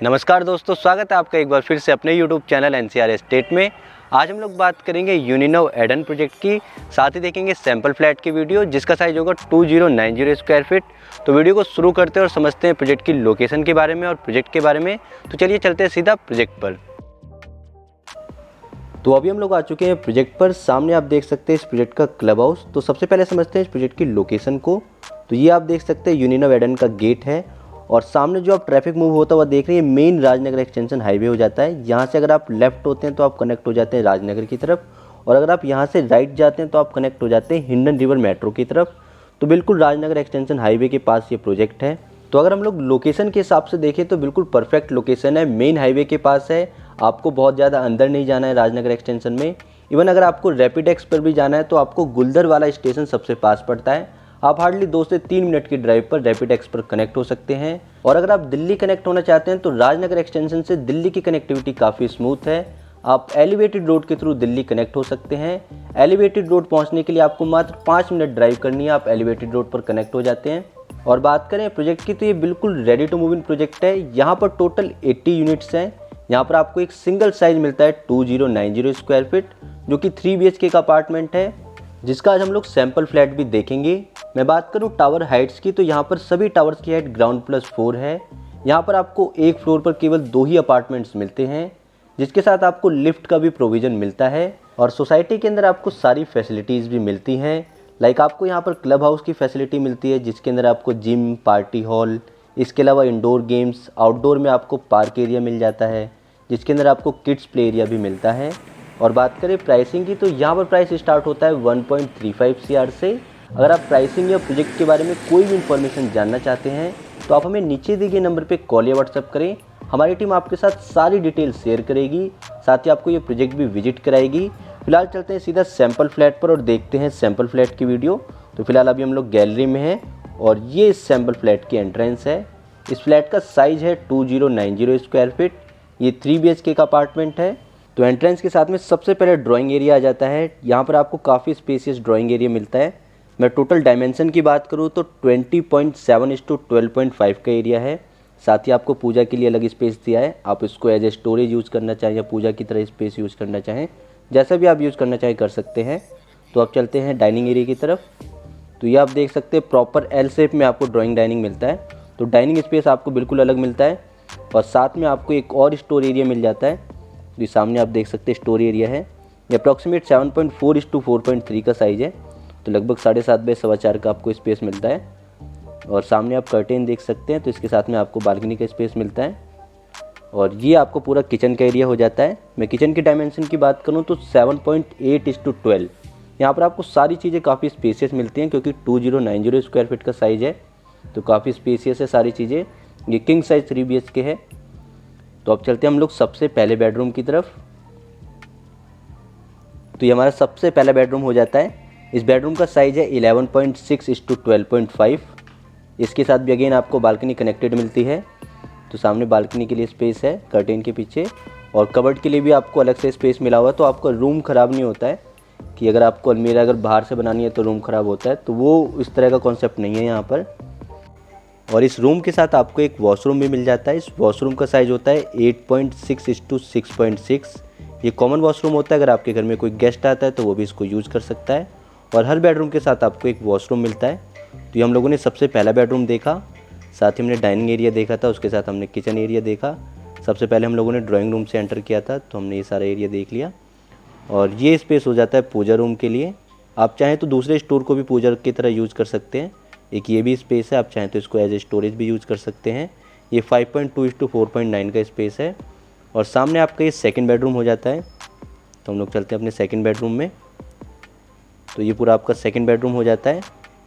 नमस्कार दोस्तों, स्वागत है आपका एक बार फिर से अपने YouTube चैनल NCR एस्टेट में। आज हम लोग बात करेंगे यूनिनोव एडन प्रोजेक्ट की, साथ ही देखेंगे सैंपल फ्लैट की वीडियो जिसका साइज होगा 2090 स्क्वायर फीट। तो वीडियो को शुरू करते हैं और समझते हैं प्रोजेक्ट की लोकेशन के बारे में और प्रोजेक्ट के बारे में। तो चलिए चलते हैं सीधा प्रोजेक्ट पर। तो अभी हम लोग आ चुके हैं प्रोजेक्ट पर। सामने आप देख सकते हैं इस प्रोजेक्ट का क्लब हाउस। तो सबसे पहले समझते हैं इस प्रोजेक्ट की लोकेशन को। तो ये आप देख सकते हैं यूनिनोव एडन का गेट है और सामने जो आप ट्रैफिक मूव होता हुआ देख रहे हैं मेन राजनगर एक्सटेंशन हाईवे हो जाता है। यहाँ से अगर आप लेफ्ट होते हैं तो आप कनेक्ट हो जाते हैं राजनगर की तरफ, और अगर आप यहाँ से राइट जाते हैं तो आप कनेक्ट हो जाते हैं हिंडन रिवर मेट्रो की तरफ। तो बिल्कुल राजनगर एक्सटेंशन हाईवे के पास ये प्रोजेक्ट है। तो अगर हम लोग लोकेशन के हिसाब से देखें तो बिल्कुल परफेक्ट लोकेशन है, मेन हाईवे के पास है। आपको बहुत ज़्यादा अंदर नहीं जाना है राजनगर एक्सटेंशन में। इवन अगर आपको रैपिडेक्स पर भी जाना है तो आपको गुलदर वाला स्टेशन सबसे पास पड़ता है। आप हार्डली 2 से 3 मिनट की ड्राइव पर रैपिडेक्स पर कनेक्ट हो सकते हैं। और अगर आप दिल्ली कनेक्ट होना चाहते हैं तो राजनगर एक्सटेंशन से दिल्ली की कनेक्टिविटी काफ़ी स्मूथ है। आप एलिवेटेड रोड के थ्रू दिल्ली कनेक्ट हो सकते हैं। एलिवेटेड रोड पहुंचने के लिए आपको मात्र 5 मिनट ड्राइव करनी है, आप एलिवेटेड रोड पर कनेक्ट हो जाते हैं। और बात करें प्रोजेक्ट की तो ये बिल्कुल ready to move in project है। यहाँ पर टोटल 80 यूनिट्स हैं। यहाँ पर आपको एक सिंगल साइज मिलता है 2090 स्क्वायर फीट, जो कि 3 BHK का अपार्टमेंट है, जिसका आज हम लोग सैंपल फ्लैट भी देखेंगे। मैं बात करूं टावर हाइट्स की तो यहाँ पर सभी टावर्स की हाइट ग्राउंड +4 है। यहाँ पर आपको एक फ्लोर पर केवल 2 ही अपार्टमेंट्स मिलते हैं, जिसके साथ आपको लिफ्ट का भी प्रोविज़न मिलता है। और सोसाइटी के अंदर आपको सारी फैसिलिटीज़ भी मिलती हैं। लाइक आपको यहाँ पर क्लब हाउस की फैसिलिटी मिलती है, जिसके अंदर आपको जिम, पार्टी हॉल, इसके अलावा इंडोर गेम्स, आउटडोर में आपको पार्क एरिया मिल जाता है, जिसके अंदर आपको किड्स प्ले एरिया भी मिलता है। और बात करें प्राइसिंग की तो यहाँ पर प्राइस स्टार्ट होता है 1.35 CR से। अगर आप प्राइसिंग या प्रोजेक्ट के बारे में कोई भी इन्फॉर्मेशन जानना चाहते हैं तो आप हमें नीचे दिए गए नंबर पे कॉल या व्हाट्सएप करें। हमारी टीम आपके साथ सारी डिटेल शेयर करेगी, साथ ही आपको ये प्रोजेक्ट भी विजिट कराएगी। फिलहाल चलते हैं सीधा सैंपल फ्लैट पर और देखते हैं सैंपल फ्लैट की वीडियो। तो फिलहाल अभी हम लोग गैलरी में हैं और ये इस सैंपल फ्लैट की एंट्रेंस है। इस फ्लैट का साइज़ है 2090 स्क्वायर फीट। ये 3 BHK का अपार्टमेंट है। तो एंट्रेंस के साथ में सबसे पहले ड्राइंग एरिया आ जाता है। यहाँ पर आपको काफ़ी स्पेसियस ड्राइंग एरिया मिलता है। मैं टोटल डायमेंशन की बात करूँ तो 20.7:12.5 का एरिया है। साथ ही आपको पूजा के लिए अलग स्पेस दिया है। आप इसको एज ए स्टोरेज यूज़ करना चाहें या पूजा की तरह स्पेस यूज़ करना चाहें, जैसा भी आप यूज़ करना चाहें कर सकते हैं। तो आप चलते हैं डाइनिंग एरिया की तरफ। तो ये आप देख सकते हैं प्रॉपर L शेप में आपको ड्राइंग डाइनिंग मिलता है। तो डाइनिंग स्पेस आपको बिल्कुल अलग मिलता है और साथ में आपको एक और स्टोर एरिया मिल जाता है। तो सामने आप देख सकते हैं स्टोर एरिया है। ये अप्रॉक्सीमेट 7.4:4.3 का साइज़ है। तो लगभग 7.5x4 का आपको स्पेस मिलता है। और सामने आप कर्टेन देख सकते हैं, तो इसके साथ में आपको बालकनी का स्पेस मिलता है। और ये आपको पूरा किचन का एरिया हो जाता है। मैं किचन की डायमेंशन की बात करूँ तो 7.8:12। यहाँ पर आपको सारी चीज़ें काफ़ी स्पेसियस मिलती हैं क्योंकि 2090 स्क्वायर फीट का साइज़ है, तो काफ़ी स्पेसियस है सारी चीज़ें। ये किंग साइज 3 BHK है। तो अब चलते हैं हम लोग सबसे पहले बेडरूम की तरफ। तो ये हमारा सबसे पहला बेडरूम हो जाता है। इस बेडरूम का साइज़ है 11.6:12.5। इसके साथ भी अगेन आपको बालकनी कनेक्टेड मिलती है। तो सामने बालकनी के लिए स्पेस है कर्टेन के पीछे, और कबर्ड के लिए भी आपको अलग से स्पेस मिला हुआ है। तो आपका रूम ख़राब नहीं होता है कि अगर आपको अलमीरा अगर बाहर से बनानी है तो रूम ख़राब होता है, तो वो इस तरह का कॉन्सेप्ट नहीं है यहाँ पर। और इस रूम के साथ आपको एक वॉशरूम भी मिल जाता है। इस वॉशरूम का साइज़ होता है 8.6:6.6। ये कॉमन वॉशरूम होता है, अगर आपके घर में कोई गेस्ट आता है तो वो भी इसको यूज़ कर सकता है। और हर बेडरूम के साथ आपको एक वॉशरूम मिलता है। तो ये हम लोगों ने सबसे पहला बेडरूम देखा, साथ ही हमने डाइनिंग एरिया देखा था, उसके साथ हमने किचन एरिया देखा। सबसे पहले हम लोगों ने ड्राइंग रूम से एंटर किया था, तो हमने ये सारा एरिया देख लिया। और ये स्पेस हो जाता है पूजा रूम के लिए। आप चाहें तो दूसरे स्टोर को भी पूजा की तरह यूज़ कर सकते हैं। एक ये भी स्पेस है, आप चाहें तो इसको एज ए स्टोरेज भी यूज़ कर सकते हैं। ये 5.2:4.9 का स्पेस है। और सामने आपका ये सेकंड बेडरूम हो जाता है। तो हम लोग चलते हैं अपने सेकंड बेडरूम में। तो ये पूरा आपका सेकंड बेडरूम हो जाता है।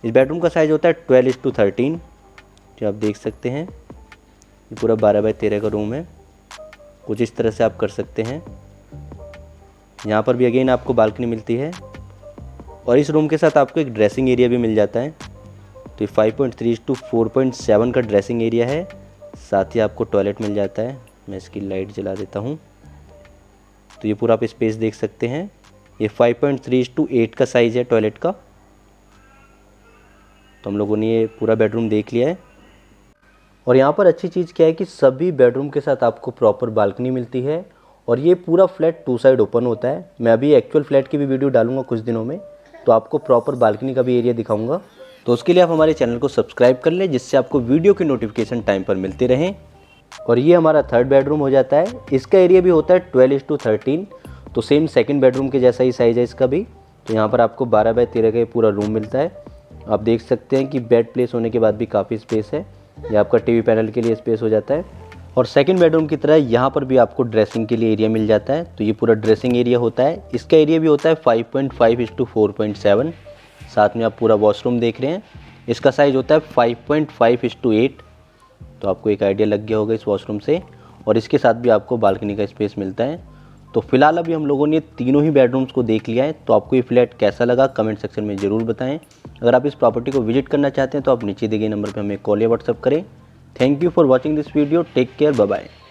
इस बेडरूम का साइज़ होता है 12:13, जो आप देख सकते हैं। ये पूरा 12x13 का रूम है। कुछ इस तरह से आप कर सकते हैं। यहाँ पर भी अगेन आपको बालकनी मिलती है और इस रूम के साथ आपको एक ड्रेसिंग एरिया भी मिल जाता है। तो ये 5.3:4.7 का ड्रेसिंग एरिया है। साथ ही आपको टॉयलेट मिल जाता है। मैं इसकी लाइट जला देता हूँ। तो ये पूरा आप स्पेस देख सकते हैं। ये 5.3:8 का साइज़ है टॉयलेट का। तो हम लोगों ने ये पूरा बेडरूम देख लिया है। और यहाँ पर अच्छी चीज़ क्या है कि सभी बेडरूम के साथ आपको प्रॉपर बालकनी मिलती है और ये पूरा फ्लैट 2 साइड ओपन होता है। मैं अभी एक्चुअल फ्लैट की भी वीडियो डालूंगा कुछ दिनों में, तो आपको प्रॉपर बालकनी का भी एरिया दिखाऊंगा। तो उसके लिए आप हमारे चैनल को सब्सक्राइब कर लें, जिससे आपको वीडियो की नोटिफिकेशन टाइम पर मिलते रहें। और ये हमारा थर्ड बेडरूम हो जाता है। इसका एरिया भी होता है 12:13, तो सेम सेकंड बेडरूम के जैसा ही साइज़ है इसका भी। तो यहाँ पर आपको 12x13 का पूरा रूम मिलता है। आप देख सकते हैं कि बेड प्लेस होने के बाद भी काफ़ी स्पेस है। ये आपका टीवी पैनल के लिए स्पेस हो जाता है। और सेकंड बेडरूम की तरह यहाँ पर भी आपको ड्रेसिंग के लिए एरिया मिल जाता है। तो ये पूरा ड्रेसिंग एरिया होता है। इसका एरिया भी होता है 5.5:4.7। साथ में आप पूरा वॉशरूम देख रहे हैं, इसका साइज़ होता है 5.5:8। तो आपको एक आइडिया लग गया होगा इस वॉशरूम से। और इसके साथ भी आपको बालकनी का स्पेस मिलता है। तो फिलहाल अभी हम लोगों ने तीनों ही बेडरूम्स को देख लिया है। तो आपको ये फ्लैट कैसा लगा कमेंट सेक्शन में ज़रूर बताएं। अगर आप इस प्रॉपर्टी को विजिट करना चाहते हैं तो आप नीचे दिए गए नंबर पर हमें कॉल या व्हाट्सअप करें। Thank you for watching this video. Take care, bye bye.